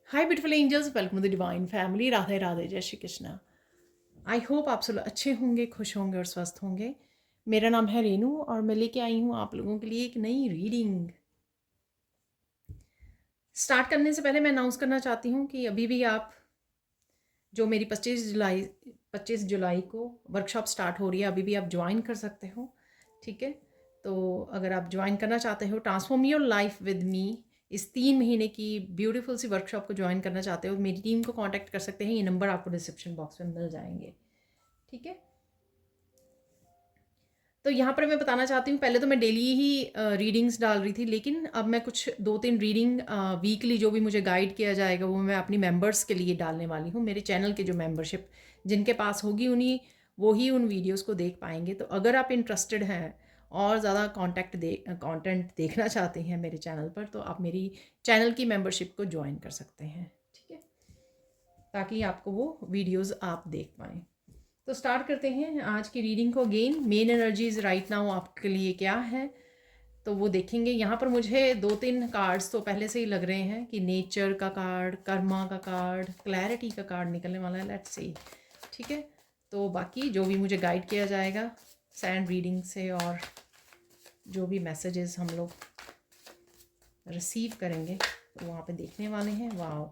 Hi beautiful angels, welcome to the divine family. Radhe Radhe, जय Shri Krishna. I hope आप सब लोग अच्छे होंगे, खुश होंगे और स्वस्थ होंगे। मेरा नाम है रेनू और मैं लेके आई हूँ आप लोगों के लिए एक नई रीडिंग। स्टार्ट करने से पहले मैं अनाउंस करना चाहती हूँ कि अभी भी आप जो मेरी 25 जुलाई को वर्कशॉप स्टार्ट हो रही है, अभी भी आप ज्वाइन कर सकते हो। ठीक है, तो अगर आप ज्वाइन करना चाहते हो, transform your life with me, इस 3 महीने की ब्यूटीफुल सी वर्कशॉप को ज्वाइन करना चाहते हो, मेरी टीम को कांटेक्ट कर सकते हैं। ये नंबर आपको डिस्क्रिप्शन बॉक्स में मिल जाएंगे। ठीक है, तो यहाँ पर मैं बताना चाहती हूँ, पहले तो मैं डेली ही रीडिंग्स डाल रही थी, लेकिन अब मैं कुछ 2-3 रीडिंग वीकली जो भी मुझे गाइड किया जाएगा वो मैं अपनी मेंबर्स के लिए डालने वाली हूँ। मेरे चैनल के जो मेंबरशिप जिनके पास होगी उन्हीं वो ही उन वीडियोस को देख पाएंगे। तो अगर आप इंटरेस्टेड हैं और ज़्यादा कंटेंट देखना चाहते हैं मेरे चैनल पर, तो आप मेरी चैनल की मेंबरशिप को ज्वाइन कर सकते हैं। ठीक है, ताकि आपको वो वीडियोज़ आप देख पाएँ। तो स्टार्ट करते हैं आज की रीडिंग को। Again, main energies right now आपके लिए क्या है तो वो देखेंगे। यहाँ पर मुझे 2-3 कार्ड्स तो पहले से ही लग रहे हैं कि नेचर का कार्ड, कर्मा का कार्ड, क्लैरिटी का कार्ड निकलने वाला है। Let's see. ठीक है, तो बाकी जो भी मुझे गाइड किया जाएगा सैंड रीडिंग से और जो भी मैसेजेस हम लोग रिसीव करेंगे तो वहाँ पे देखने वाले हैं। वाओ,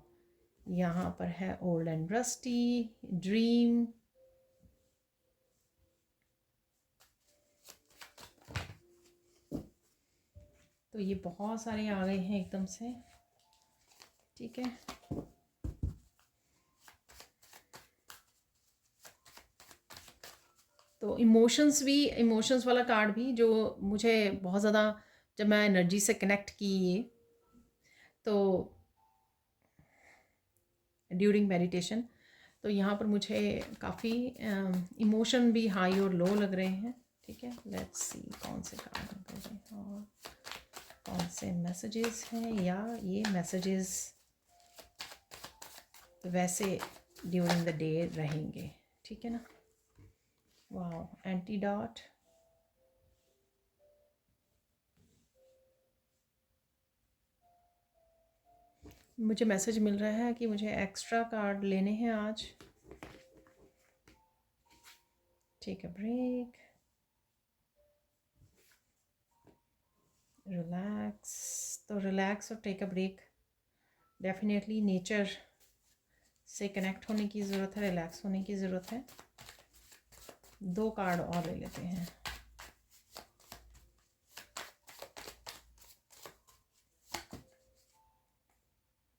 यहाँ पर है ओल्ड एंड रस्टी, ड्रीम, तो ये बहुत सारे आ गए हैं एकदम से। ठीक है, तो इमोशंस वाला कार्ड भी जो मुझे बहुत ज़्यादा, जब मैं एनर्जी से कनेक्ट की ये तो ड्यूरिंग मेडिटेशन, तो यहाँ पर मुझे काफ़ी इमोशन भी हाई और लो लग रहे हैं। ठीक है, लेट्स सी कौन से कार्ड निकल रहे हैं और कौन से मैसेजेस हैं, या ये मैसेजेस वैसे ड्यूरिंग द डे रहेंगे। ठीक है ना। वाओ, एंटीडॉट, मुझे मैसेज मिल रहा है कि मुझे एक्स्ट्रा कार्ड लेने हैं आज। Take a break, relax. तो रिलैक्स और take a break, definitely nature से कनेक्ट होने की ज़रूरत है, रिलैक्स होने की ज़रूरत है। 2 कार्ड और ले लेते हैं।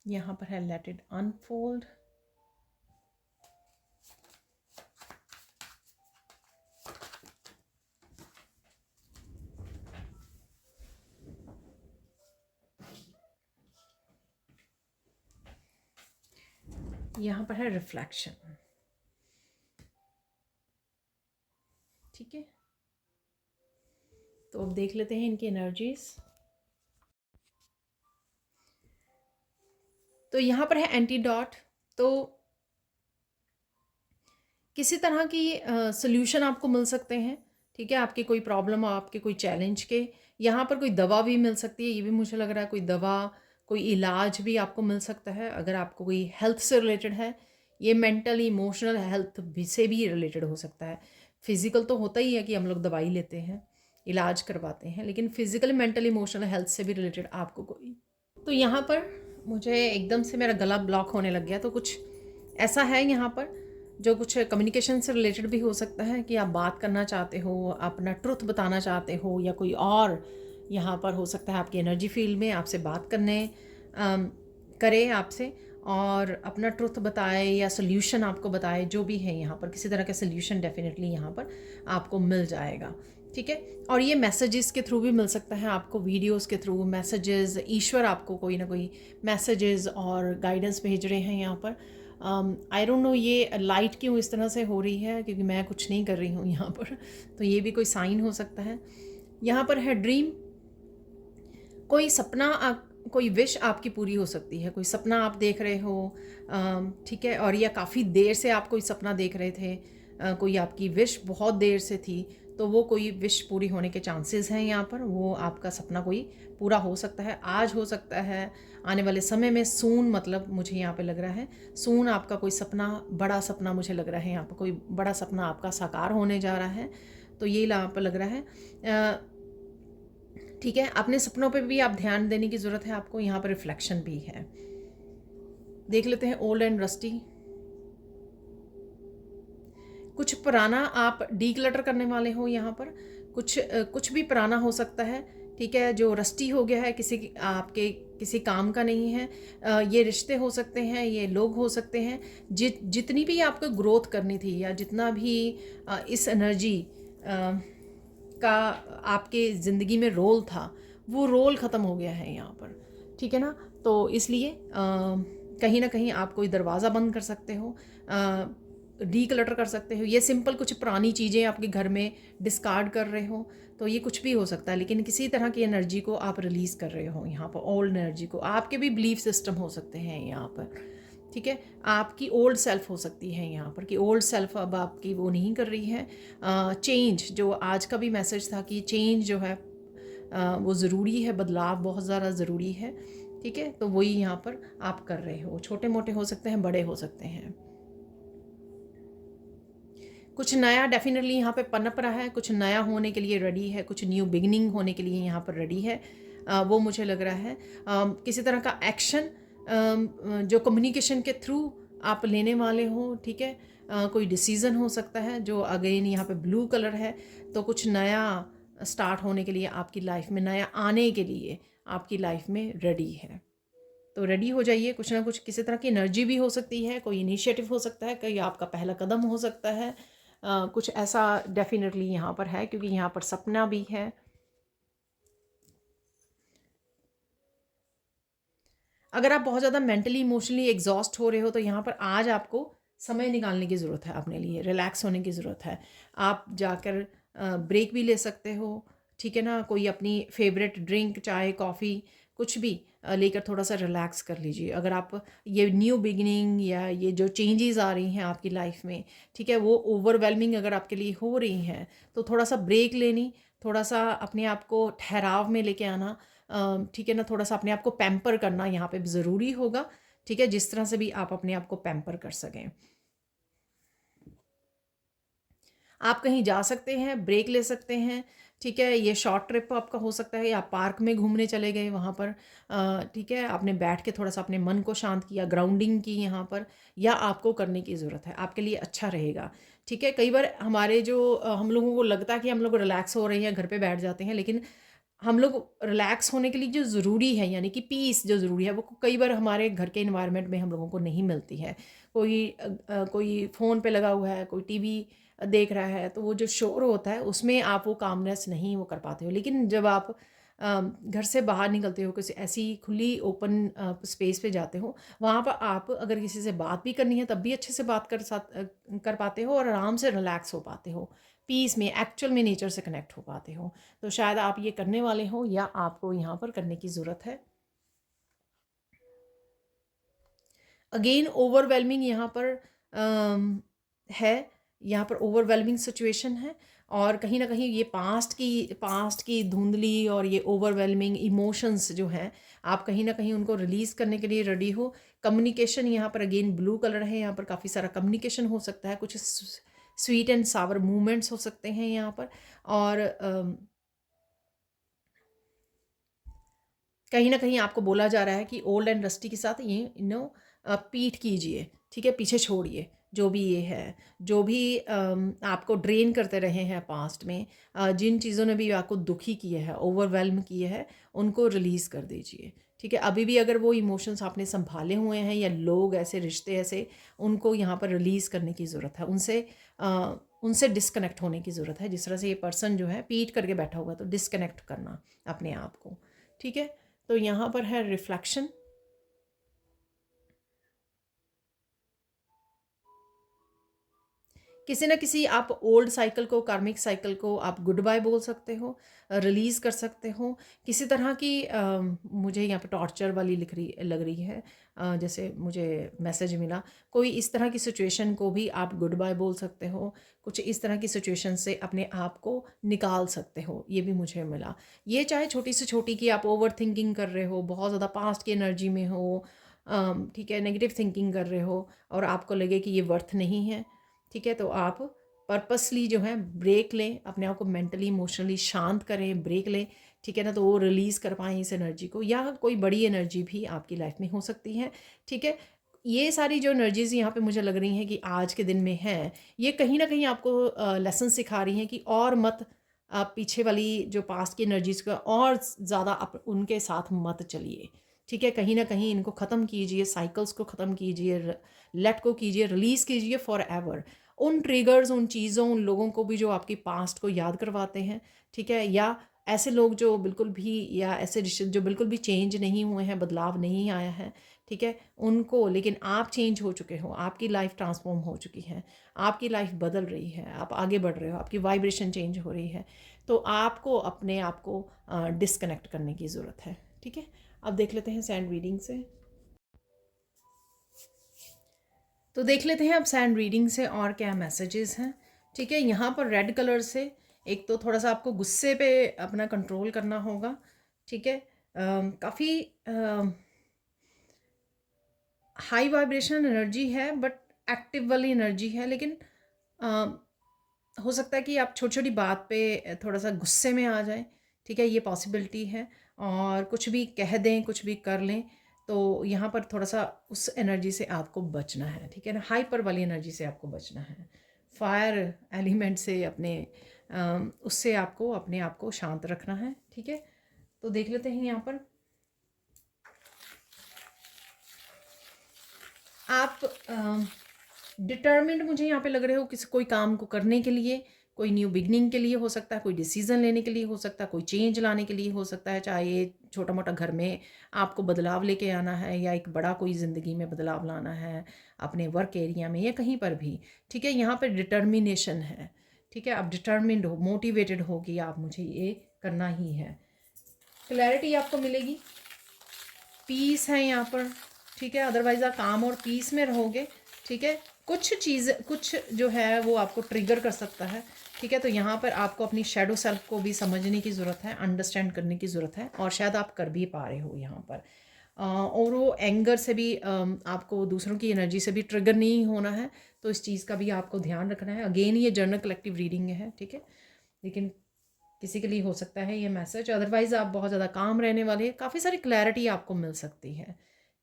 यहाँ पर है लेट इट अनफोल्ड, यहाँ पर है रिफ्लेक्शन। ठीक है, तो अब देख लेते हैं इनकी एनर्जीज। तो यहाँ पर है एंटीडॉट, तो किसी तरह की सोल्यूशन आपको मिल सकते हैं। ठीक है, आपकी कोई प्रॉब्लम, आपके कोई चैलेंज के, यहाँ पर कोई दवा भी मिल सकती है। ये भी मुझे लग रहा है कोई दवा, कोई इलाज भी आपको मिल सकता है। अगर आपको कोई हेल्थ से रिलेटेड है, ये मेंटल इमोशनल हेल्थ भी से भी रिलेटेड हो सकता है। फिज़िकल तो होता ही है कि हम लोग दवाई लेते हैं, इलाज करवाते हैं, लेकिन फिज़िकल मेंटल इमोशनल हेल्थ से भी रिलेटेड आपको कोई, तो यहाँ पर मुझे एकदम से मेरा गला ब्लॉक होने लग गया। तो कुछ ऐसा है यहाँ पर जो कुछ कम्युनिकेशन से रिलेटेड भी हो सकता है कि आप बात करना चाहते हो, अपना ट्रुथ बताना चाहते हो, या कोई और यहाँ पर हो सकता है आपकी एनर्जी फील्ड में आपसे बात करे आपसे और अपना ट्रुथ बताए या सोल्यूशन आपको बताए। जो भी है यहाँ पर किसी तरह का सोल्यूशन डेफिनेटली यहाँ पर आपको मिल जाएगा। ठीक है, और ये मैसेजेस के थ्रू भी मिल सकता है आपको, वीडियोस के थ्रू मैसेजेस। ईश्वर आपको कोई ना कोई मैसेजेस और गाइडेंस भेज रहे हैं यहाँ पर। आई डोंट नो ये लाइट क्यों इस तरह से हो रही है, क्योंकि मैं कुछ नहीं कर रही हूँ यहाँ पर, तो ये भी कोई साइन हो सकता है। यहाँ पर है ड्रीम, कोई सपना, कोई विश आपकी पूरी हो सकती है। कोई सपना आप देख रहे हो, ठीक है, और या काफ़ी देर से आप कोई सपना देख रहे थे, कोई आपकी विश बहुत देर से थी, तो वो कोई विश पूरी होने के चांसेस हैं यहाँ पर। वो आपका सपना कोई पूरा हो सकता है, आज हो सकता है, आने वाले समय में। सून मतलब मुझे यहाँ पे लग रहा है सून आपका कोई सपना, बड़ा सपना मुझे लग रहा है यहाँ पर, कोई बड़ा सपना आपका साकार होने जा रहा है। तो ये यहाँ पर लग रहा है। ठीक है, अपने सपनों पे भी आप ध्यान देने की ज़रूरत है आपको। यहाँ पर रिफ्लेक्शन भी है। देख लेते हैं ओल्ड एंड रस्टी। कुछ पुराना आप डीक्लटर करने वाले हो यहाँ पर। कुछ भी पुराना हो सकता है, ठीक है, जो रस्टी हो गया है, आपके किसी काम का नहीं है। ये रिश्ते हो सकते हैं, ये लोग हो सकते हैं। जितनी भी आपको ग्रोथ करनी थी, या जितना भी इस एनर्जी का आपके ज़िंदगी में रोल था, वो रोल ख़त्म हो गया है यहाँ पर। ठीक है ना। तो इसलिए कहीं ना कहीं आप कोई दरवाज़ा बंद कर सकते हो, डीक्लटर कर सकते हो। ये सिंपल कुछ पुरानी चीज़ें आपके घर में डिस्कार्ड कर रहे हो, तो ये कुछ भी हो सकता है, लेकिन किसी तरह की एनर्जी को आप रिलीज़ कर रहे हो यहाँ पर, ओल्ड एनर्जी को। आपके भी बिलीफ सिस्टम हो सकते हैं यहाँ पर, ठीक है। आपकी ओल्ड सेल्फ हो सकती है यहाँ पर, कि ओल्ड सेल्फ अब आपकी वो नहीं कर रही है। चेंज, जो आज का भी मैसेज था कि चेंज जो है वो ज़रूरी है, बदलाव बहुत ज़्यादा ज़रूरी है, ठीक है। तो वही यहाँ पर आप कर रहे हो। छोटे मोटे हो सकते हैं, बड़े हो सकते हैं। कुछ नया डेफिनेटली यहाँ पे पनप रहा है, कुछ नया होने के लिए रेडी है, कुछ न्यू बिगनिंग होने के लिए यहाँ पर रेडी है। वो मुझे लग रहा है किसी तरह का एक्शन जो कम्युनिकेशन के थ्रू आप लेने वाले हो, ठीक है। कोई डिसीज़न हो सकता है, जो अगेन यहाँ पे ब्लू कलर है। तो कुछ नया स्टार्ट होने के लिए आपकी लाइफ में, नया आने के लिए आपकी लाइफ में रेडी है। तो रेडी हो जाइए। कुछ ना कुछ किसी तरह की एनर्जी भी हो सकती है, कोई इनिशिएटिव हो सकता है, कोई आपका पहला कदम हो सकता है। कुछ ऐसा डेफिनेटली यहाँ पर है, क्योंकि यहाँ पर सपना भी है। अगर आप बहुत ज़्यादा मेंटली इमोशनली एग्जॉस्ट हो रहे हो, तो यहाँ पर आज आपको समय निकालने की ज़रूरत है, अपने लिए रिलैक्स होने की ज़रूरत है। आप जाकर ब्रेक भी ले सकते हो, ठीक है ना। कोई अपनी फेवरेट ड्रिंक, चाय, कॉफ़ी, कुछ भी लेकर थोड़ा सा रिलैक्स कर लीजिए। अगर आप ये न्यू बिगिनिंग या ये जो चेंजेस आ रही हैं आपकी लाइफ में, ठीक है, वो ओवरवेलमिंग अगर आपके लिए हो रही हैं, तो थोड़ा सा ब्रेक लेनी, थोड़ा सा अपने आप को ठहराव में लेके आना, ठीक है ना। थोड़ा सा अपने आप को पैम्पर करना यहाँ पे ज़रूरी होगा, ठीक है, जिस तरह से भी आप अपने आप को पैम्पर कर सकें। आप कहीं जा सकते हैं, ब्रेक ले सकते हैं, ठीक है। ये शॉर्ट ट्रिप आपका हो सकता है, या पार्क में घूमने चले गए वहाँ पर, ठीक है, आपने बैठ के थोड़ा सा अपने मन को शांत किया, ग्राउंडिंग की यहाँ पर, या आपको करने की ज़रूरत है, आपके लिए अच्छा रहेगा, ठीक है। कई बार हमारे जो हम लोगों को लगता है कि हम लोग रिलैक्स हो रहे हैं, घर पे बैठ जाते हैं, लेकिन हम लोग रिलैक्स होने के लिए जो ज़रूरी है, यानी कि पीस जो ज़रूरी है, वो कई बार हमारे घर के इन्वायरमेंट में हम लोगों को नहीं मिलती है। कोई फ़ोन पे लगा हुआ है, कोई टीवी देख रहा है, तो वो जो शोर होता है उसमें आप वो कामनेस नहीं वो कर पाते हो। लेकिन जब आप घर से बाहर निकलते हो, किसी ऐसी खुली ओपन स्पेस पे जाते हो, वहाँ पर आप अगर किसी से बात भी करनी है, तब भी अच्छे से बात कर पाते हो, और आराम से रिलैक्स हो पाते हो, पीस में, एक्चुअल में नेचर से कनेक्ट हो पाते हो। तो शायद आप ये करने वाले हो, या आपको यहाँ पर करने की ज़रूरत है। अगेन ओवरवेलमिंग यहाँ पर है, यहाँ पर ओवरवेलमिंग सिचुएशन है, और कहीं ना कहीं ये पास्ट की धुंधली और ये ओवरवेलमिंग इमोशंस जो हैं, आप कहीं ना कहीं उनको रिलीज़ करने के लिए रेडी हो। कम्युनिकेशन यहाँ पर अगेन ब्लू कलर है, यहाँ पर काफ़ी सारा कम्युनिकेशन हो सकता है, कुछ स्वीट एंड सावर मूवमेंट्स हो सकते हैं यहाँ पर। और कहीं ना कहीं आपको बोला जा रहा है कि ओल्ड एंड रस्टी के साथ ये पीठ कीजिए, ठीक है, पीछे छोड़िए जो भी ये है, जो भी आपको ड्रेन करते रहे हैं पास्ट में, जिन चीज़ों ने भी आपको दुखी किए हैं, ओवरवेलम किए हैं, उनको रिलीज़ कर दीजिए, ठीक है। अभी भी अगर वो इमोशंस आपने संभाले हुए हैं, या लोग ऐसे, रिश्ते ऐसे, उनको यहाँ पर रिलीज़ करने की ज़रूरत है, उनसे डिस्कनेक्ट होने की ज़रूरत है। जिस तरह से ये पर्सन जो है पीठ करके बैठा हुआ है, तो डिस्कनेक्ट करना अपने आप को, ठीक है। तो यहाँ पर है रिफ्लेक्शन। किसी ना किसी आप ओल्ड साइकिल को, कार्मिक साइकिल को आप गुड बाय बोल सकते हो, रिलीज़ कर सकते हो। किसी तरह की मुझे यहाँ पे टॉर्चर वाली लग रही है, जैसे मुझे मैसेज मिला, कोई इस तरह की सिचुएशन को भी आप गुड बाय बोल सकते हो। कुछ इस तरह की सिचुएशन से अपने आप को निकाल सकते हो, ये भी मुझे मिला। ये चाहे छोटी से छोटी कि आप ओवर थिंकिंग कर रहे हो, बहुत ज़्यादा पास्ट की एनर्जी में हो, ठीक है, नेगेटिव थिंकिंग कर रहे हो और आपको लगे कि ये वर्थ नहीं है, ठीक है, तो आप पर्पसली जो है ब्रेक लें, अपने आप को मेंटली इमोशनली शांत करें, ब्रेक लें, ठीक है ना, तो वो रिलीज़ कर पाएँ इस एनर्जी को, या कोई बड़ी एनर्जी भी आपकी लाइफ में हो सकती है, ठीक है। ये सारी जो एनर्जीज़ यहाँ पे मुझे लग रही हैं कि आज के दिन में हैं, ये कहीं ना कहीं आपको लेसन सिखा रही हैं कि और मत, आप पीछे वाली जो पास्ट की एनर्जीज़ का और ज़्यादा आप उनके साथ मत चलिए, ठीक है। कहीं ना कहीं इनको ख़त्म कीजिए, साइकिल्स को ख़त्म कीजिए, लेट को कीजिए, रिलीज़ कीजिए फॉर एवर। उन ट्रिगर्स, उन चीज़ों, उन लोगों को भी जो आपकी पास्ट को याद करवाते हैं, ठीक है, या ऐसे लोग जो बिल्कुल भी, या ऐसे रिश्ते जो बिल्कुल भी चेंज नहीं हुए हैं, बदलाव नहीं आया है, ठीक है, उनको, लेकिन आप चेंज हो चुके हो, आपकी लाइफ ट्रांसफॉर्म हो चुकी है, आपकी लाइफ बदल रही है, आप आगे बढ़ रहे हो, आपकी वाइब्रेशन चेंज हो रही है, तो आपको अपने आप को डिस्कनेक्ट करने की ज़रूरत है, ठीक है। अब देख लेते हैं सैंड रीडिंग से। तो देख लेते हैं अब सैंड रीडिंग से और क्या मैसेजेस हैं, ठीक है। यहाँ पर रेड कलर से एक तो थोड़ा सा आपको गुस्से पे अपना कंट्रोल करना होगा, ठीक है। काफ़ी हाई वाइब्रेशन एनर्जी है, बट एक्टिव वाली एनर्जी है, लेकिन हो सकता है कि आप छोटी छोटी बात पे थोड़ा सा गुस्से में आ जाएं, ठीक है, ये पॉसिबिलिटी है, और कुछ भी कह दें, कुछ भी कर लें, तो यहाँ पर थोड़ा सा उस एनर्जी से आपको बचना है, ठीक है ना, हाइपर वाली एनर्जी से आपको बचना है, फायर एलिमेंट से अपने उससे आपको अपने आप को शांत रखना है, ठीक है। तो देख लेते हैं यहाँ पर आप डिटर्मिन्ड मुझे यहाँ पे लग रहे हो किसी कोई काम को करने के लिए, कोई न्यू बिगनिंग के लिए हो सकता है, कोई डिसीजन लेने के लिए हो सकता है, कोई चेंज लाने के लिए हो सकता है, चाहे ये छोटा मोटा घर में आपको बदलाव लेके आना है, या एक बड़ा कोई ज़िंदगी में बदलाव लाना है अपने वर्क एरिया में, या कहीं पर भी, ठीक है। यहाँ पर डिटर्मिनेशन है, ठीक है, आप डिटर्मिन्ड हो, मोटिवेटेड हो कि आप मुझे ये करना ही है। क्लैरिटी आपको मिलेगी, पीस है यहाँ पर, ठीक है, अदरवाइज आप काम और पीस में रहोगे, ठीक है। कुछ चीज़, कुछ जो है वो आपको ट्रिगर कर सकता है, ठीक है, तो यहाँ पर आपको अपनी शेडो सेल्फ को भी समझने की ज़रूरत है, अंडरस्टैंड करने की ज़रूरत है, और शायद आप कर भी पा रहे हो यहाँ पर। और वो एंगर से भी आपको दूसरों की एनर्जी से भी ट्रिगर नहीं होना है, तो इस चीज़ का भी आपको ध्यान रखना है। अगेन ये जर्नल कलेक्टिव रीडिंग है, ठीक है, लेकिन किसी के लिए हो सकता है ये मैसेज, अदरवाइज आप बहुत ज़्यादा काम रहने वाले हैं, काफ़ी सारी क्लैरिटी आपको मिल सकती है,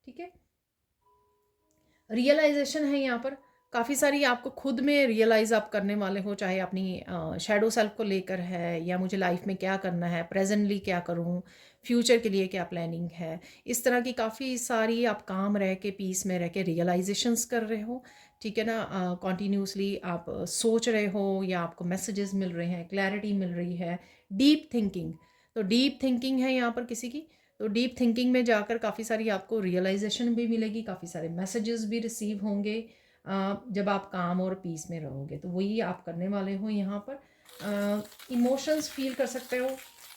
ठीक है। रियलाइजेशन है यहाँ पर, काफ़ी सारी आपको खुद में रियलाइज़ आप करने वाले हो, चाहे अपनी शैडो सेल्फ को लेकर है, या मुझे लाइफ में क्या करना है, प्रेजेंटली क्या करूँ, फ्यूचर के लिए क्या प्लानिंग है, इस तरह की काफ़ी सारी आप काम रह के, पीस में रह के रियलाइजेशंस कर रहे हो, ठीक है ना। कॉन्टीन्यूसली आप सोच रहे हो, या आपको मैसेजेस मिल रहे हैं, क्लैरिटी मिल रही है, डीप थिंकिंग, तो डीप थिंकिंग है यहाँ पर किसी की, तो डीप थिंकिंग में जाकर काफ़ी सारी आपको रियलाइजेशन भी मिलेगी, काफ़ी सारे मैसेजेस भी रिसीव होंगे जब आप काम और पीस में रहोगे, तो वही आप करने वाले हो यहाँ पर। इमोशंस फील कर सकते हो,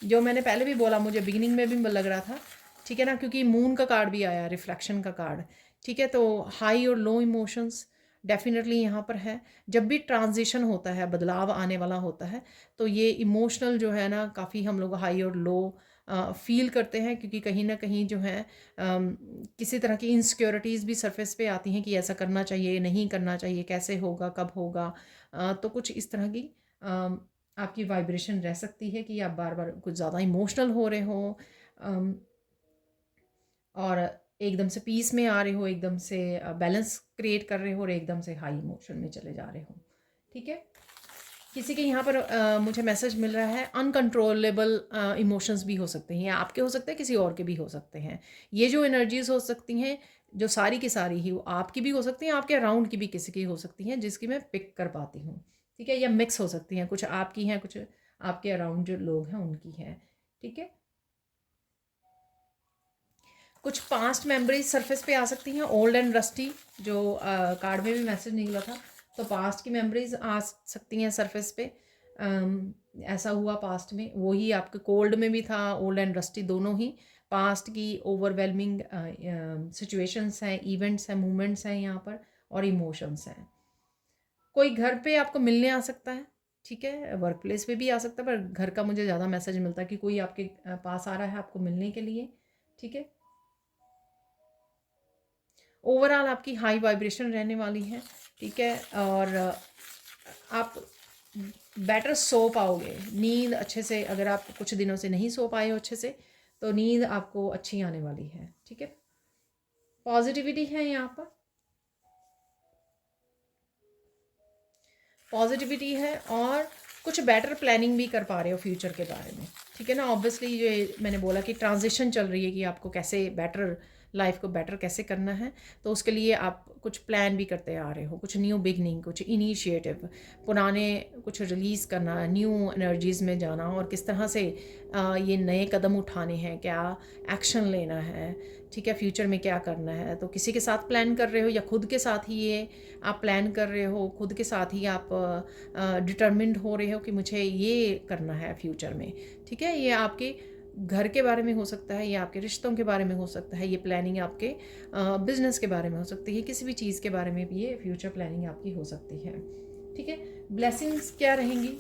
जो मैंने पहले भी बोला, मुझे बिगिनिंग में भी लग रहा था, ठीक है ना, क्योंकि मून का कार्ड भी आया, रिफ्लेक्शन का कार्ड, ठीक है, तो हाई और लो इमोशंस डेफिनेटली यहाँ पर है। जब भी ट्रांजिशन होता है, बदलाव आने वाला होता है, तो ये इमोशनल जो है ना, काफ़ी हम लोग हाई और लो फील करते हैं, क्योंकि कहीं ना कहीं जो है किसी तरह की इनसिक्योरिटीज़ भी सरफेस पे आती हैं कि ऐसा करना चाहिए, नहीं करना चाहिए, कैसे होगा, कब होगा, तो कुछ इस तरह की आपकी वाइब्रेशन रह सकती है कि आप बार बार कुछ ज़्यादा इमोशनल हो रहे हो, और एकदम से पीस में आ रहे हो, एकदम से बैलेंस क्रिएट कर रहे हो, और एकदम से हाई इमोशन में चले जा रहे हो, ठीक है। किसी के यहाँ पर मुझे मैसेज मिल रहा है अनकंट्रोलेबल इमोशंस भी हो सकते हैं, या आपके हो सकते हैं, किसी और के भी हो सकते हैं। ये जो एनर्जीज हो सकती हैं, जो सारी की सारी ही, वो आपकी भी हो सकती हैं, आपके अराउंड की भी किसी की हो सकती हैं, जिसकी मैं पिक कर पाती हूँ, ठीक है, या मिक्स हो सकती हैं, कुछ आपकी हैं, कुछ आपके अराउंड जो लोग हैं उनकी हैं, ठीक है। कुछ पास्ट मेमोरीज सरफेस पे आ सकती हैं, ओल्ड एंड रस्टी, जो कार्ड में भी मैसेज निकला था, तो पास्ट की मेमोरीज आ सकती हैं सरफेस पे। ऐसा हुआ पास्ट में, वही आपके कोल्ड में भी था, ओल्ड एंड रस्टी दोनों ही। पास्ट की ओवरवेलमिंग सिचुएशंस हैं, इवेंट्स हैं, मूवमेंट्स हैं यहाँ पर, और इमोशंस हैं। कोई घर पे आपको मिलने आ सकता है, ठीक है, वर्क प्लेस पे भी आ सकता है, पर घर का मुझे ज़्यादा मैसेज मिलता है कि कोई आपके पास आ रहा है आपको मिलने के लिए, ठीक है। ओवरऑल आपकी हाई वाइब्रेशन रहने वाली है, ठीक है, और आप बेटर सो पाओगे, नींद अच्छे से, अगर आप कुछ दिनों से नहीं सो पाए हो अच्छे से, तो नींद आपको अच्छी आने वाली है, ठीक है। पॉजिटिविटी है यहाँ पर, पॉजिटिविटी है, और कुछ बेटर प्लानिंग भी कर पा रहे हो फ्यूचर के बारे में, ठीक है ना। ऑब्वियसली ये मैंने बोला कि ट्रांजिशन चल रही है कि आपको कैसे बेटर लाइफ को बेटर कैसे करना है, तो उसके लिए आप कुछ प्लान भी करते आ रहे हो, कुछ न्यू बिगनिंग, कुछ इनिशिएटिव, पुराने कुछ रिलीज़ करना, न्यू एनर्जीज़ में जाना, और किस तरह से ये नए कदम उठाने हैं, क्या एक्शन लेना है, ठीक है, फ्यूचर में क्या करना है। तो किसी के साथ प्लान कर रहे हो या खुद के साथ ही ये आप प्लान कर रहे हो, खुद के साथ ही आप डिटर्मिन्ड हो रहे हो कि मुझे ये करना है फ्यूचर में, ठीक है। ये आपके घर के बारे में हो सकता है, ये आपके रिश्तों के बारे में हो सकता है, ये प्लानिंग आपके बिजनेस के बारे में हो सकती है, किसी भी चीज़ के बारे में भी ये फ्यूचर प्लानिंग आपकी हो सकती है, ठीक है। ब्लेसिंग्स क्या रहेंगी,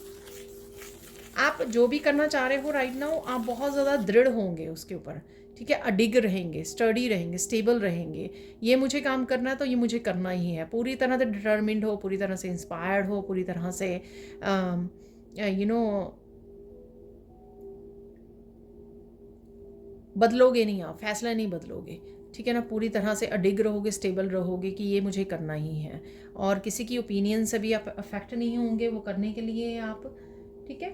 आप जो भी करना चाह रहे हो राइट नाउ, आप बहुत ज़्यादा दृढ़ होंगे उसके ऊपर, ठीक है, अडिग रहेंगे, स्टडी रहेंगे, स्टेबल रहेंगे। ये मुझे काम करना है तो ये मुझे करना ही है, पूरी तरह से डिटर्मिन्ड हो, पूरी तरह से इंस्पायर्ड हो, पूरी तरह से यू नो बदलोगे नहीं, आप फैसला नहीं बदलोगे, ठीक है ना। पूरी तरह से अडिग रहोगे, स्टेबल रहोगे कि ये मुझे करना ही है, और किसी की ओपिनियन से भी आप अफेक्ट नहीं होंगे वो करने के लिए आप, ठीक है।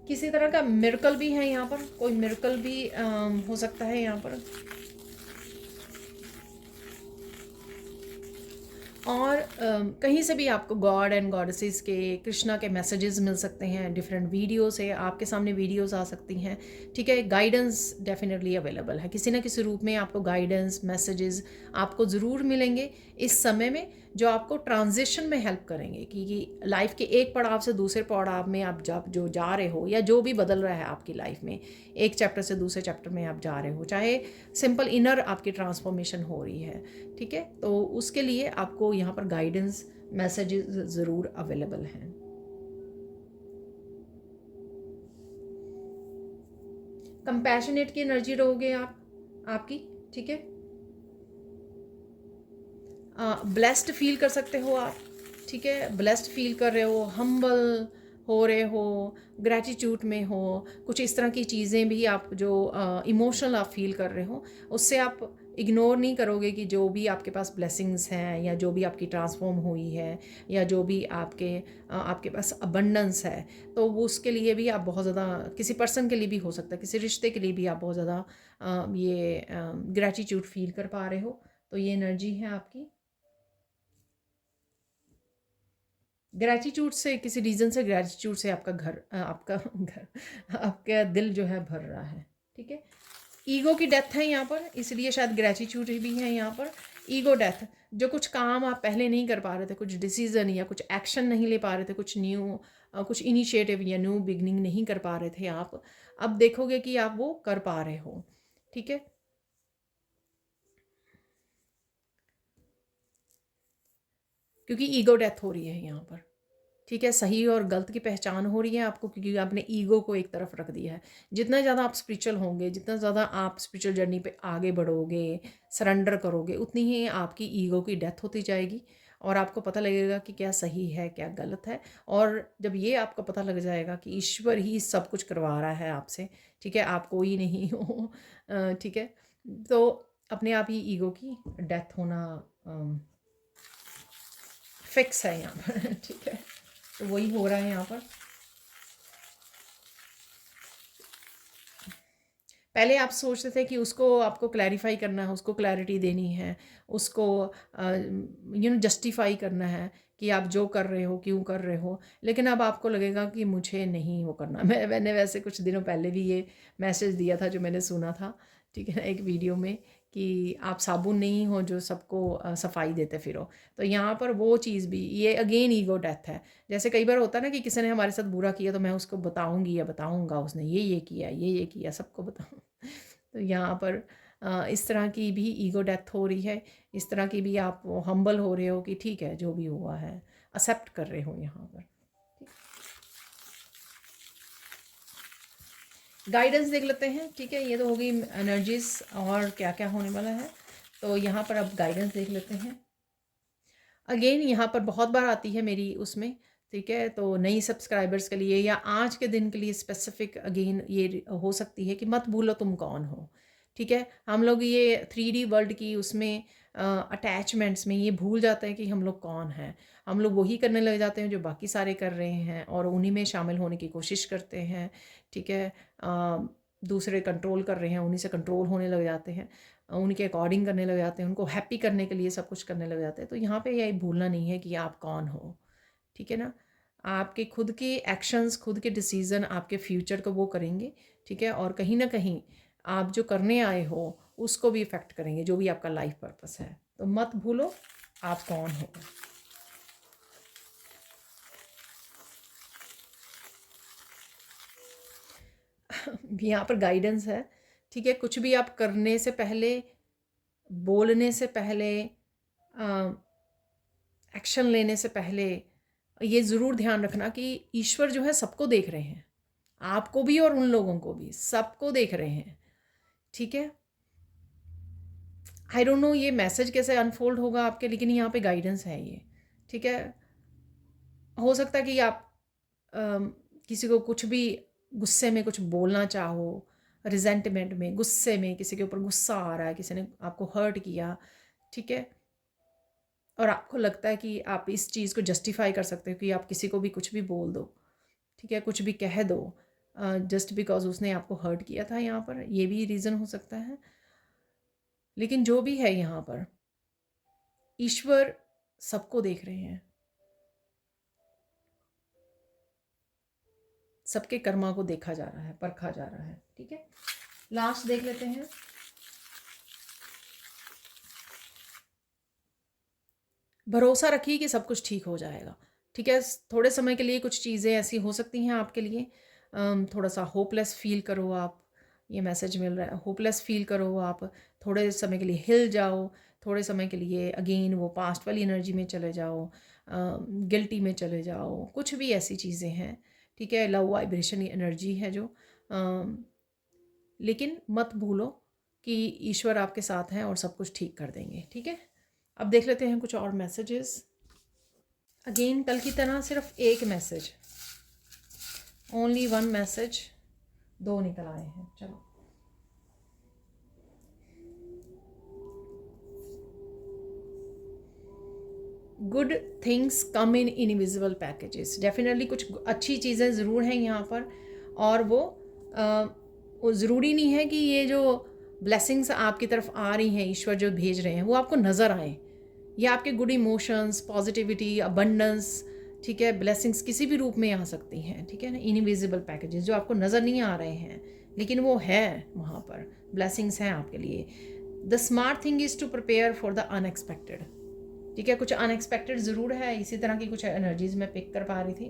किसी तरह का मिरेकल भी है यहाँ पर, कोई मिरेकल भी हो सकता है यहाँ पर। और कहीं से भी आपको गॉड एंड गॉडेसेस के, कृष्णा के मैसेजेस मिल सकते हैं, डिफरेंट वीडियो से आपके सामने वीडियोस आ सकती हैं, ठीक है। गाइडेंस डेफिनेटली अवेलेबल है, किसी ना किसी रूप में आपको गाइडेंस मैसेजेस आपको ज़रूर मिलेंगे इस समय में, जो आपको ट्रांजिशन में हेल्प करेंगे कि लाइफ के एक पड़ाव से दूसरे पड़ाव में आप जब जो जा रहे हो, या जो भी बदल रहा है आपकी लाइफ में, एक चैप्टर से दूसरे चैप्टर में आप जा रहे हो, चाहे सिंपल इनर आपकी ट्रांसफॉर्मेशन हो रही है, ठीक है। तो उसके लिए आपको यहाँ पर गाइडेंस मैसेजेस ज़रूर अवेलेबल हैं। कंपैशनेट की एनर्जी रहोगे आप आपकी, ठीक है। ब्लेस्ड फील कर सकते हो आप, ठीक है, ब्लेस्ड फील कर रहे हो, हम्बल हो रहे हो, ग्रैटिट्यूड में हो, कुछ इस तरह की चीज़ें भी आप जो इमोशनल आप फील कर रहे हो, उससे आप इग्नोर नहीं करोगे कि जो भी आपके पास ब्लेसिंग्स हैं, या जो भी आपकी ट्रांसफॉर्म हुई है, या जो भी आपके पास अबंडेंस है, तो वो उसके लिए भी आप बहुत ज़्यादा, किसी पर्सन के लिए भी हो सकता है, किसी रिश्ते के लिए भी आप बहुत ज़्यादा ये ग्रैटिट्यूड फील कर पा रहे हो। तो ये एनर्जी है आपकी। ग्रैटिट्यूड से, किसी रीज़न से ग्रैटिट्यूड से आपका आपका घर, आपका दिल जो है भर रहा है, ठीक है। ईगो की डेथ है यहाँ पर, इसलिए शायद ग्रैटिट्यूड भी है यहाँ पर। ईगो डेथ, जो कुछ काम आप पहले नहीं कर पा रहे थे, कुछ डिसीजन या कुछ एक्शन नहीं ले पा रहे थे, कुछ न्यू कुछ इनिशिएटिव या न्यू बिगनिंग नहीं कर पा रहे थे आप, अब देखोगे कि आप वो कर पा रहे हो, ठीक है। क्योंकि ईगो डेथ हो रही है यहाँ पर, ठीक है। सही और गलत की पहचान हो रही है आपको, क्योंकि आपने ईगो को एक तरफ रख दिया है। जितना ज़्यादा आप स्पिरिचुअल होंगे, जितना ज़्यादा आप स्पिरिचुअल जर्नी पे आगे बढ़ोगे, सरेंडर करोगे, उतनी ही आपकी ईगो की डेथ होती जाएगी, और आपको पता लगेगा कि क्या सही है क्या गलत है। और जब ये आपको पता लग जाएगा कि ईश्वर ही सब कुछ करवा रहा है आपसे, ठीक है, आप कोई नहीं हो, ठीक है, तो अपने आप ही ईगो की डेथ होना फिक्स है यहाँ पर, ठीक है। तो वही हो रहा है यहाँ पर। पहले आप सोचते थे कि उसको आपको क्लैरिफाई करना है, उसको क्लैरिटी देनी है, उसको जस्टिफाई करना है कि आप जो कर रहे हो क्यों कर रहे हो, लेकिन अब आपको लगेगा कि मुझे नहीं वो करना। मैंने वैसे कुछ दिनों पहले भी ये मैसेज दिया था जो मैंने सुना था, ठीक है ना, एक वीडियो में, कि आप साबुन नहीं हो जो सबको सफाई देते फिरो। तो यहाँ पर वो चीज़ भी, ये अगेन ईगो डेथ है। जैसे कई बार होता है ना कि किसी ने हमारे साथ बुरा किया तो मैं उसको बताऊंगी या बताऊंगा उसने ये किया, ये किया, सबको बताऊँ। तो यहाँ पर इस तरह की भी ईगो डेथ हो रही है। इस तरह की भी आप हम्बल हो रहे हो कि ठीक है जो भी हुआ है, एक्सेप्ट कर रहे हो यहाँ पर। गाइडेंस देख लेते हैं, ठीक है। ये तो हो गई एनर्जीज और क्या क्या होने वाला है। तो यहाँ पर अब गाइडेंस देख लेते हैं। अगेन यहाँ पर बहुत बार आती है मेरी उसमें, ठीक है। तो नई सब्सक्राइबर्स के लिए या आज के दिन के लिए स्पेसिफिक अगेन ये हो सकती है कि मत भूलो तुम कौन हो, ठीक है। हम लोग ये 3D वर्ल्ड की उसमें अटैचमेंट्स में ये भूल जाते हैं कि हम लोग कौन हैं। हम लोग वही करने लग जाते हैं जो बाकी सारे कर रहे हैं और उन्हीं में शामिल होने की कोशिश करते हैं, ठीक है। दूसरे कंट्रोल कर रहे हैं, उन्हीं से कंट्रोल होने लग जाते हैं, उनके अकॉर्डिंग करने लग जाते हैं, उनको हैप्पी करने के लिए सब कुछ करने लग जाते हैं। तो यहाँ पे यही भूलना नहीं है कि आप कौन हो, ठीक है ना। आपके खुद के एक्शंस, खुद के डिसीज़न आपके फ्यूचर को वो करेंगे, ठीक है। और कहीं ना कहीं आप जो करने आए हो उसको भी इफ़ेक्ट करेंगे, जो भी आपका लाइफ पर्पस है। तो मत भूलो आप कौन हो। यहाँ पर गाइडेंस है, ठीक है। कुछ भी आप करने से पहले, बोलने से पहले, एक्शन लेने से पहले ये ज़रूर ध्यान रखना कि ईश्वर जो है सबको देख रहे हैं, आपको भी और उन लोगों को भी, सबको देख रहे हैं, ठीक है। आई डोंट नो ये मैसेज कैसे अनफोल्ड होगा आपके, लेकिन यहाँ पे गाइडेंस है ये, ठीक है। हो सकता है कि आप किसी को कुछ भी गुस्से में कुछ बोलना चाहो, रिजेंटमेंट में, गुस्से में, किसी के ऊपर गुस्सा आ रहा है, किसी ने आपको हर्ट किया, ठीक है। और आपको लगता है कि आप इस चीज़ को जस्टिफाई कर सकते हो कि आप किसी को भी कुछ भी बोल दो, ठीक है, कुछ भी कह दो जस्ट बिकॉज उसने आपको हर्ट किया था। यहाँ पर ये भी रीज़न हो सकता है। लेकिन जो भी है यहाँ पर ईश्वर सबको देख रहे हैं, सबके कर्मा को देखा जा रहा है, परखा जा रहा है, ठीक है। लास्ट देख लेते हैं। भरोसा रखिए कि सब कुछ ठीक हो जाएगा, ठीक है। थोड़े समय के लिए कुछ चीज़ें ऐसी हो सकती हैं आपके लिए, थोड़ा सा होपलेस फील करो आप, ये मैसेज मिल रहा है, होपलेस फील करो आप, थोड़े समय के लिए हिल जाओ, थोड़े समय के लिए अगेन वो पास्ट वाली एनर्जी में चले जाओ, गिल्टी में चले जाओ, कुछ भी ऐसी चीज़ें हैं, ठीक है। लव वाइब्रेशन एनर्जी है जो, लेकिन मत भूलो कि ईश्वर आपके साथ हैं और सब कुछ ठीक कर देंगे, ठीक है। अब देख लेते हैं कुछ और मैसेजेस। अगेन कल की तरह सिर्फ एक मैसेज, ओनली वन मैसेज, दो निकल आए हैं। चलो, good things come in invisible packages. Definitely कुछ अच्छी चीज़ें ज़रूर हैं यहाँ पर, और वो ज़रूरी नहीं है कि ये जो ब्लेसिंग्स आपकी तरफ आ रही हैं, ईश्वर जो भेज रहे हैं, वो आपको नज़र आए। ये आपके गुड इमोशंस, पॉजिटिविटी, अबंडेंस, ठीक है, ब्लेसिंग्स किसी भी रूप में आ सकती हैं, ठीक है ना। इनविजिबल पैकेजेस जो आपको नज़र नहीं आ रहे हैं, लेकिन वो है वहाँ पर, ब्लेसिंग्स हैं आपके लिए। The smart thing is to prepare for the unexpected, ठीक है। कुछ अनएक्सपेक्टेड ज़रूर है, इसी तरह की कुछ एनर्जीज मैं पिक कर पा रही थी।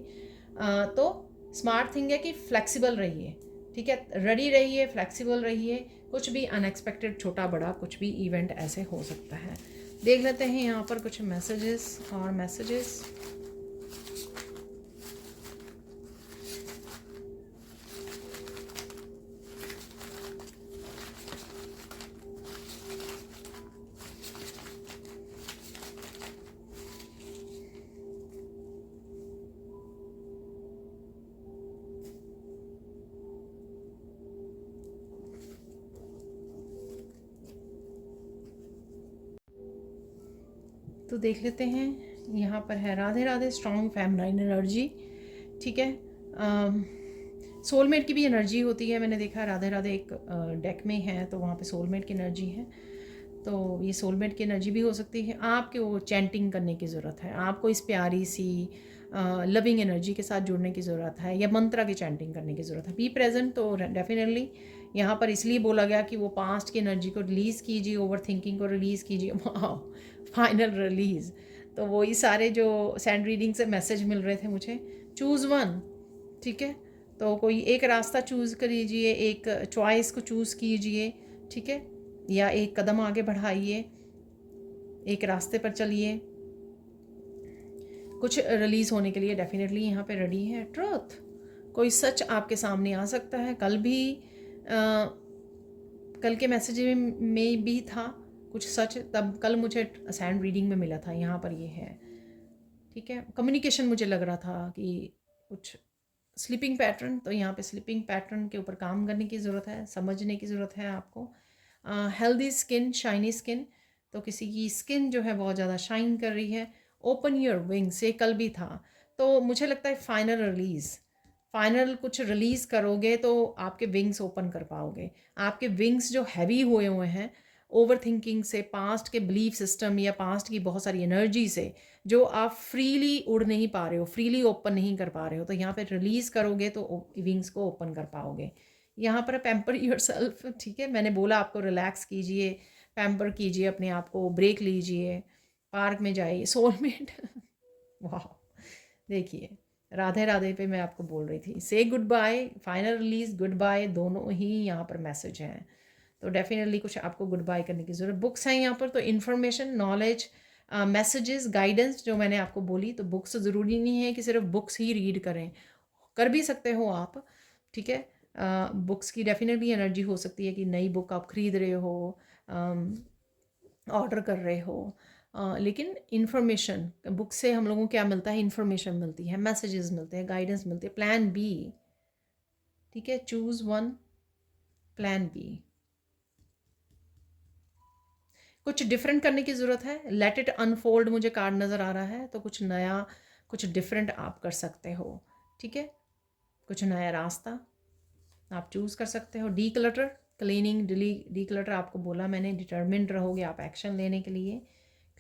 तो स्मार्ट थिंग है कि फ्लेक्सिबल रहिए, ठीक है, रेडी रहिए, फ्लेक्सिबल रहिए। कुछ भी अनएक्सपेक्टेड, छोटा बड़ा कुछ भी इवेंट ऐसे हो सकता है। देख लेते हैं यहाँ पर कुछ मैसेजेस और मैसेजेस। तो देख लेते हैं, यहाँ पर है Radhe Radhe, strong feminine energy, ठीक है। सोलमेट की भी एनर्जी होती है, मैंने देखा राधे राधे एक डेक में है, तो वहाँ पे सोलमेट की एनर्जी है। तो ये सोलमेट की एनर्जी भी हो सकती है। आपके वो चैंटिंग करने की ज़रूरत है, आपको इस प्यारी सी लविंग एनर्जी के साथ जुड़ने की ज़रूरत है, या मंत्रा की चैंटिंग करने की ज़रूरत है। बी प्रेजेंट, तो डेफिनेटली यहाँ पर इसलिए बोला गया कि वो पास्ट की एनर्जी को रिलीज़ कीजिए, ओवर थिंकिंग को रिलीज़ कीजिए। वाह, फाइनल रिलीज़। तो वही सारे जो सैंड रीडिंग से मैसेज मिल रहे थे मुझे, चूज़ वन। ठीक है, तो कोई एक रास्ता चूज़ करिए, एक चॉइस को चूज़ कीजिए। ठीक है, या एक कदम आगे बढ़ाइए, एक रास्ते पर चलिए। कुछ रिलीज़ होने के लिए डेफिनेटली यहाँ पे रेडी है। ट्रुथ, कोई सच आपके सामने आ सकता है। कल भी कल के मैसेज में भी था कुछ सच, तब कल मुझे सैंड रीडिंग में मिला था। यहाँ पर ये है। ठीक है, कम्युनिकेशन मुझे लग रहा था कि कुछ स्लीपिंग पैटर्न, तो यहाँ पे स्लीपिंग पैटर्न के ऊपर काम करने की ज़रूरत है, समझने की ज़रूरत है आपको। हेल्दी स्किन, शाइनी स्किन, तो किसी की स्किन जो है बहुत ज़्यादा शाइन कर रही है। ओपन योर विंग्स, ये कल भी था। तो मुझे लगता है फाइनल रिलीज़, फाइनल कुछ रिलीज़ करोगे तो आपके विंग्स ओपन कर पाओगे। आपके विंग्स जो हैवी हुए हुए हैं ओवर थिंकिंग से, पास्ट के बिलीफ सिस्टम या पास्ट की बहुत सारी एनर्जी से, जो आप फ्रीली उड़ नहीं पा रहे हो, फ्रीली ओपन नहीं कर पा रहे हो, तो यहाँ पे रिलीज़ करोगे तो विंग्स को ओपन कर पाओगे। यहाँ पर पैम्पर योरसेल्फ। ठीक है, मैंने बोला आपको रिलैक्स कीजिए, पैम्पर कीजिए अपने आप को, ब्रेक लीजिए, पार्क में जाइए। सोलमेट वाह, देखिए राधे राधे पे मैं आपको बोल रही थी। Say goodbye, final release, goodbye, दोनों ही यहाँ पर मैसेज हैं। तो डेफिनेटली कुछ आपको गुड बाय करने की ज़रूरत। बुक्स हैं यहाँ पर, तो इन्फॉर्मेशन, नॉलेज, मैसेजेस, गाइडेंस जो मैंने आपको बोली। तो बुक्स ज़रूरी नहीं है कि सिर्फ बुक्स ही रीड करें, कर भी सकते हो आप। ठीक है, बुक्स की डेफिनेटली एनर्जी हो सकती है कि नई बुक आप ख़रीद रहे हो, ऑर्डर कर रहे हो। लेकिन इन्फॉर्मेशन, बुक से हम लोगों को क्या मिलता है? इन्फॉर्मेशन मिलती है, मैसेजेस मिलते हैं, गाइडेंस मिलती है। प्लान बी, ठीक है, चूज़ वन, प्लान बी। कुछ डिफरेंट करने की ज़रूरत है। लेट इट अनफोल्ड मुझे कार्ड नज़र आ रहा है, तो कुछ नया, कुछ डिफरेंट आप कर सकते हो। ठीक है, कुछ नया रास्ता आप चूज़ कर सकते हो। D clutter, cleaning, D clutter आपको बोला मैंने, डिटर्मिन्ड रहोगे आप एक्शन लेने के लिए।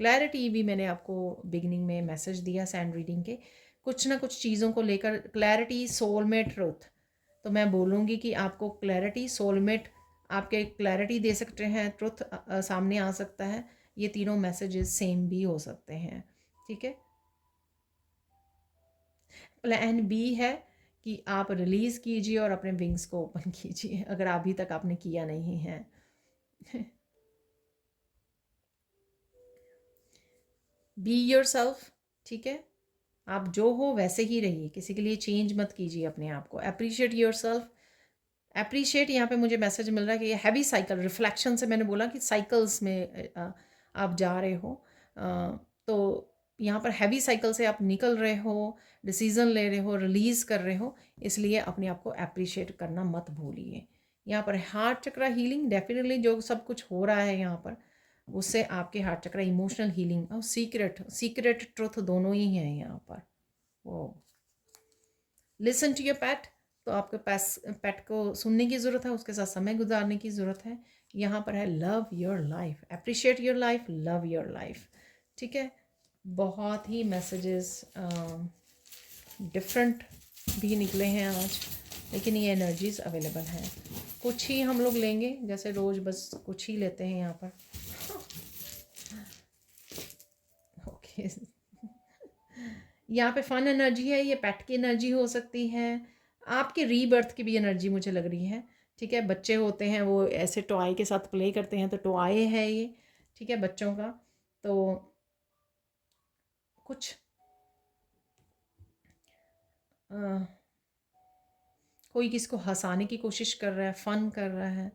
क्लैरिटी भी मैंने आपको बिगिनिंग में मैसेज दिया सैंड रीडिंग के, कुछ ना कुछ चीज़ों को लेकर। क्लैरिटी, सोलमेट, ट्रुथ, तो मैं बोलूँगी कि आपको क्लैरिटी, सोलमेट आपके क्लैरिटी दे सकते हैं, ट्रुथ सामने आ सकता है। ये तीनों मैसेजेस सेम भी हो सकते हैं। ठीक है, प्लान बी है कि आप रिलीज़ कीजिए और अपने विंग्स को ओपन कीजिए, अगर अभी तक आपने किया नहीं है। बी योरसेल्फ, ठीक है, आप जो हो वैसे ही रहिए, किसी के लिए चेंज मत कीजिए अपने आप को। अप्रिशिएट योरसेल्फ, अप्रिशिएट, यहाँ पे मुझे मैसेज मिल रहा है कि ये हैवी साइकिल, रिफ्लेक्शन से मैंने बोला कि साइकिल्स में आप जा रहे हो, तो यहाँ पर हैवी साइकिल से आप निकल रहे हो, डिसीज़न ले रहे हो, रिलीज़ कर रहे हो, इसलिए अपने आप को अप्रिशिएट करना मत भूलिए। यहाँ पर हार्ट चक्रा हीलिंग, डेफिनेटली जो सब कुछ हो रहा है यहाँ पर, उससे आपके हार्ट चक्रा, इमोशनल हीलिंग और सीक्रेट ट्रुथ दोनों ही हैं यहाँ पर। वो लिसन टू योर पैट, तो आपके पास पेट को सुनने की ज़रूरत है, उसके साथ समय गुजारने की ज़रूरत है। यहाँ पर है love your life, appreciate your life, love your life. ठीक है, बहुत ही मैसेजेस डिफरेंट भी निकले हैं आज, लेकिन ये एनर्जीज अवेलेबल हैं। कुछ ही हम लोग लेंगे, जैसे रोज़ बस कुछ ही लेते हैं यहाँ पर। ओके, यहाँ पे फन एनर्जी है, ये पेट की एनर्जी हो सकती है, आपके रीबर्थ की भी एनर्जी मुझे लग रही है। ठीक है, बच्चे होते हैं वो ऐसे टॉय के साथ प्ले करते हैं, तो टॉय है ये। ठीक है, बच्चों का, तो कुछ कोई किसको हंसाने की कोशिश कर रहा है, फ़न कर रहा है।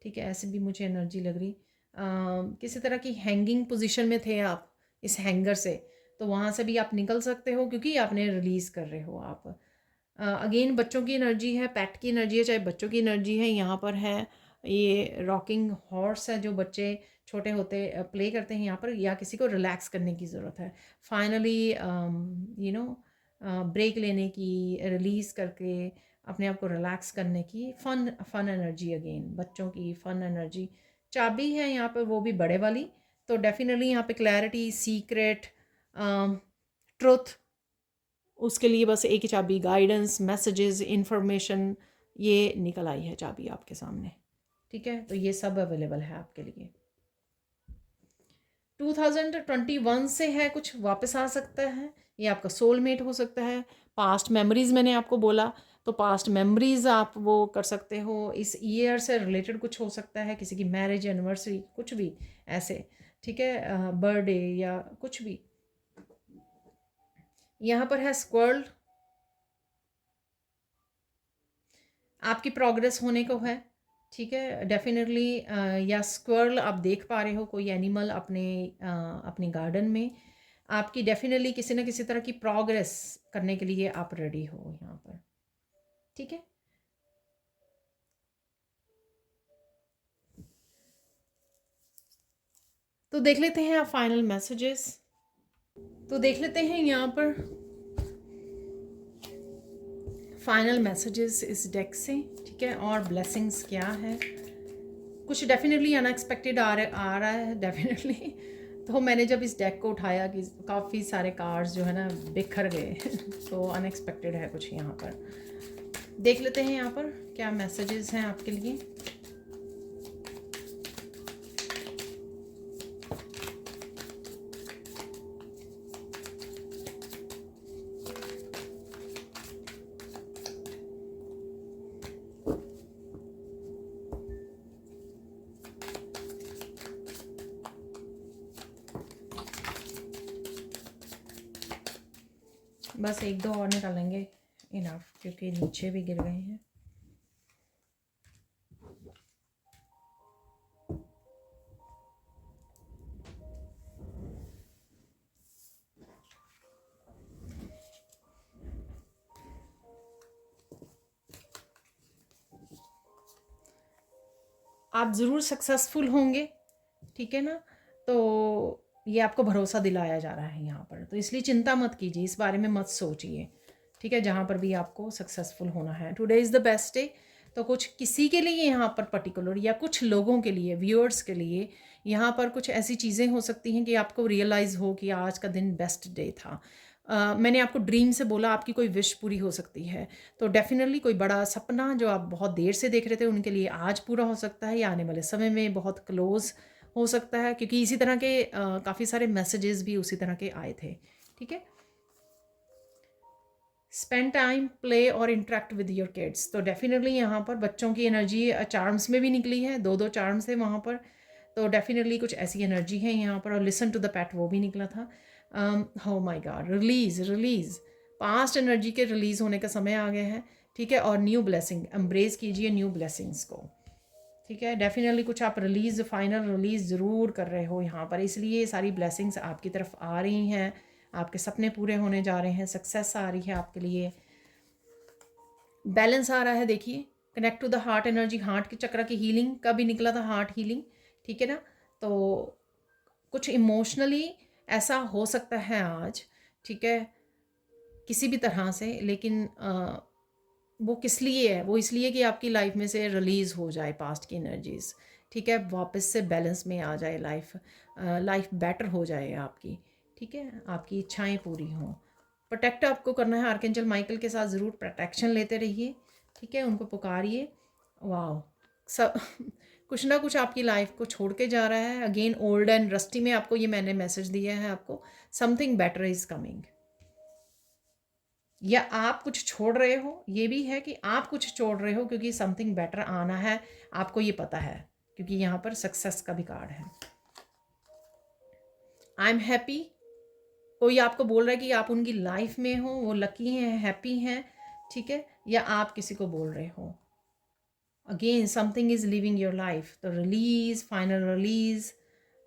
ठीक है, ऐसे भी मुझे एनर्जी लग रही। किसी तरह की हैंगिंग पोजीशन में थे आप इस हैंगर से, तो वहाँ से भी आप निकल सकते हो, क्योंकि आपने रिलीज़ कर रहे हो आप। अगेन बच्चों की एनर्जी है, पेट की एनर्जी है, चाहे बच्चों की एनर्जी है। यहाँ पर है ये रॉकिंग हॉर्स है, जो बच्चे छोटे होते प्ले करते हैं यहाँ पर, या किसी को रिलैक्स करने की ज़रूरत है। फाइनली यू नो ब्रेक लेने की, रिलीज़ करके अपने आप को रिलैक्स करने की, फ़न एनर्जी, अगेन बच्चों की फ़न एनर्जी। चाबी है यहाँ पर, वो भी बड़े वाली, तो डेफिनेटली यहाँ पे क्लैरिटी, सीक्रेट, ट्रुथ, उसके लिए बस एक ही चाबी, गाइडेंस, मैसेजेस, इन्फॉर्मेशन, ये निकल आई है चाबी आपके सामने। ठीक है, तो ये सब अवेलेबल है आपके लिए। 2021 से है कुछ वापस आ सकता है, ये आपका सोलमेट हो सकता है। पास्ट मेमोरीज़ मैंने आपको बोला, तो पास्ट मेमोरीज़ आप वो कर सकते हो। इस ईयर से रिलेटेड कुछ हो सकता है, किसी की मैरिज एनिवर्सरी, कुछ भी ऐसे, ठीक है, बर्थडे या कुछ भी। यहाँ पर है स्क्वर्ल, आपकी प्रोग्रेस होने को है, ठीक है, डेफिनेटली। या स्क्वर्ल आप देख पा रहे हो कोई एनिमल अपने गार्डन में, आपकी डेफिनेटली किसी ना किसी तरह की प्रोग्रेस करने के लिए आप रेडी हो यहाँ पर, ठीक है। तो देख लेते हैं आप फाइनल मैसेजेस। तो देख लेते हैं यहाँ पर फाइनल मैसेजेस इस डेक से, ठीक है, और ब्लेसिंग्स क्या है। कुछ डेफिनेटली अनएक्सपेक्टेड आ रहा है डेफिनेटली। तो मैंने जब इस डेक को उठाया कि काफ़ी सारे कार्ड्स जो है ना बिखर गए तो अनएक्सपेक्टेड है कुछ यहाँ पर। देख लेते हैं यहाँ पर क्या मैसेजेस हैं आपके लिए। बस एक दो और निकालेंगे इनफ, क्योंकि नीचे भी गिर गए हैं। आप ज़रूर सक्सेसफुल होंगे, ठीक है ना। तो ये आपको भरोसा दिलाया जा रहा है यहाँ पर, तो इसलिए चिंता मत कीजिए, इस बारे में मत सोचिए, ठीक है। जहाँ पर भी आपको सक्सेसफुल होना है, today is the best day. तो कुछ किसी के लिए यहाँ पर पर्टिकुलर, या कुछ लोगों के लिए, व्यूअर्स के लिए यहाँ पर कुछ ऐसी चीज़ें हो सकती हैं कि आपको रियलाइज़ हो कि आज का दिन बेस्ट डे था। मैंने आपको ड्रीम से बोला, आपकी कोई विश पूरी हो सकती है। तो डेफिनेटली कोई बड़ा सपना जो आप बहुत देर से देख रहे थे उनके लिए आज पूरा हो सकता है, या आने वाले समय में बहुत क्लोज हो सकता है, क्योंकि इसी तरह के काफ़ी सारे मैसेजेस भी उसी तरह के आए थे, ठीक है। स्पेंड टाइम, प्ले और इंटरेक्ट विद योर किड्स। तो डेफिनेटली यहाँ पर बच्चों की एनर्जी चार्म्स में भी निकली है, दो दो चार्म्स थे वहाँ पर। तो डेफिनेटली कुछ ऐसी एनर्जी है यहाँ पर। और लिसन टू द पैट वो भी निकला था। हो my God, release past energy के रिलीज होने का समय आ गया है, ठीक है। और न्यू ब्लेसिंग, एम्ब्रेस कीजिए न्यू ब्लेसिंग्स को, ठीक है। डेफिनेटली कुछ आप रिलीज, फाइनल रिलीज ज़रूर कर रहे हो यहाँ पर, इसलिए सारी ब्लेसिंग्स आपकी तरफ आ रही हैं, आपके सपने पूरे होने जा रहे हैं, सक्सेस आ रही है आपके लिए, बैलेंस आ रहा है। देखिए, connect to the heart energy, heart के चक्र की हीलिंग का भी निकला था, हार्ट हीलिंग, ठीक है ना। तो कुछ इमोशनली ऐसा हो सकता है आज, ठीक है, किसी भी तरह से, लेकिन वो किस लिए है, वो इसलिए कि आपकी लाइफ में से रिलीज़ हो जाए पास्ट की एनर्जीज़, ठीक है, वापस से बैलेंस में आ जाए लाइफ बेटर हो जाए आपकी, ठीक है, आपकी इच्छाएं पूरी हों। प्रोटेक्ट आपको करना है, आर्कएंजल माइकल के साथ ज़रूर प्रोटेक्शन लेते रहिए, ठीक है, उनको पुकारिए। वाह, सब कुछ ना कुछ आपकी लाइफ को छोड़ के जा रहा है। अगेन ओल्ड एंड रस्टी में आपको ये मैंने मैसेज दिया है, आपको समथिंग बेटर इज़ कमिंग, या आप कुछ छोड़ रहे हो, ये भी है कि आप कुछ छोड़ रहे हो क्योंकि समथिंग बेटर आना है, आपको ये पता है, क्योंकि यहाँ पर सक्सेस का भी कार्ड है। आई एम हैप्पी, कोई आपको बोल रहा है कि आप उनकी लाइफ में हो, वो लकी हैं, हैप्पी हैं, ठीक है, या आप किसी को बोल रहे हो। Again something is living your life, तो रिलीज, फाइनल रिलीज,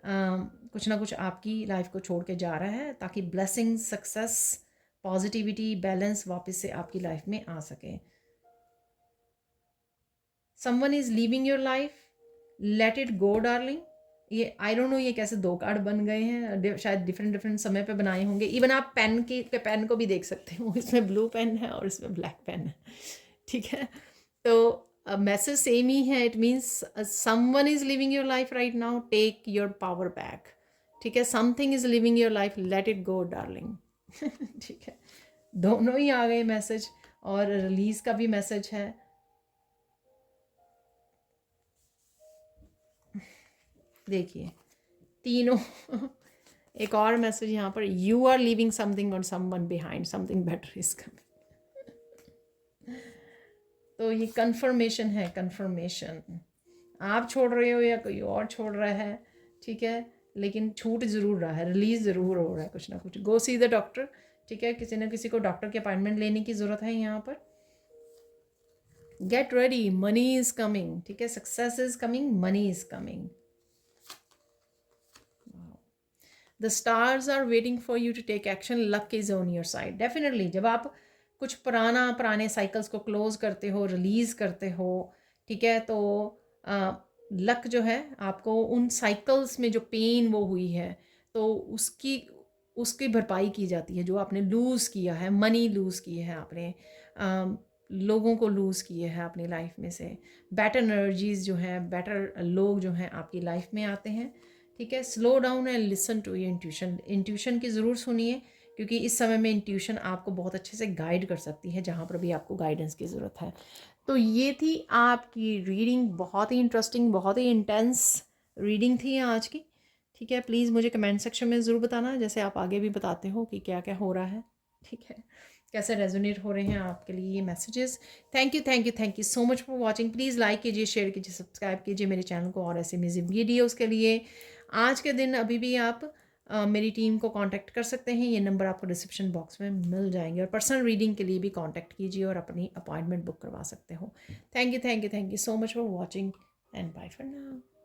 कुछ ना कुछ आपकी लाइफ को छोड़ के जा रहा है, ताकि ब्लेसिंग, सक्सेस, पॉजिटिविटी, बैलेंस वापस से आपकी लाइफ में आ सके। Someone is living your life, let it go darling. ये आई डोंट नो ये कैसे दो कार्ड बन गए हैं, शायद डिफरेंट डिफरेंट समय पे बनाए होंगे। इवन आप पेन को भी देख सकते हो, इसमें ब्लू पेन है और इसमें ब्लैक पेन है, ठीक है। तो मैसेज सेम ही है, it means someone is living your life right now, take your power back, ठीक है। Something is living your life, let it go darling, ठीक है। दोनों ही आ गए मैसेज, और रिलीज का भी मैसेज है। देखिए तीनों एक और मैसेज यहाँ पर, यू आर लीविंग समथिंग और someone behind, something better is coming. तो ये कन्फर्मेशन है, कन्फर्मेशन। आप छोड़ रहे हो या कोई और छोड़ रहा है, ठीक है, लेकिन छूट ज़रूर रहा है, रिलीज ज़रूर हो रहा है कुछ ना कुछ। गो सी द डॉक्टर, ठीक है, किसी न किसी को डॉक्टर की अपॉइंटमेंट लेने की ज़रूरत है यहाँ पर। Get ready, money is coming, ठीक है, success is coming, money is coming. The stars are waiting for you to take action, luck is on your side. Definitely जब आप कुछ पुराने साइकिल्स को क्लोज करते हो, रिलीज़ करते हो, ठीक है, तो लक जो है आपको उन साइकिल्स में जो पेन वो हुई है तो उसकी उसकी भरपाई की जाती है। जो आपने लूज़ किया है, मनी लूज़ की है आपने, लोगों को लूज़ किए हैं अपनी लाइफ में से, बेटर एनर्जीज़ जो हैं, बेटर लोग जो हैं आपकी लाइफ में आते हैं, ठीक है। Slow down and listen to your intuition, intuition की ज़रूर सुनिए, क्योंकि इस समय में इंट्यूशन आपको बहुत अच्छे से गाइड कर सकती है जहाँ पर भी आपको गाइडेंस की ज़रूरत है। तो ये थी आपकी रीडिंग, बहुत ही इंटरेस्टिंग, बहुत ही इंटेंस रीडिंग थी आज की, ठीक है। प्लीज़ मुझे कमेंट सेक्शन में ज़रूर बताना, जैसे आप आगे भी बताते हो कि क्या क्या हो रहा है, ठीक है, कैसे रेजोनेट हो रहे हैं आपके लिए ये messages. Thank you thank you thank you so much for watching. Please like कीजिए, शेयर कीजिए, सब्सक्राइब कीजिए मेरे चैनल को और ऐसे म्यूजिक वीडियोज़ के लिए। आज के दिन अभी भी आप मेरी टीम को कांटेक्ट कर सकते हैं, ये नंबर आपको डिस्क्रिप्शन बॉक्स में मिल जाएंगे, और पर्सनल रीडिंग के लिए भी कांटेक्ट कीजिए और अपनी अपॉइंटमेंट बुक करवा सकते हो। Thank you so much for watching and bye for now.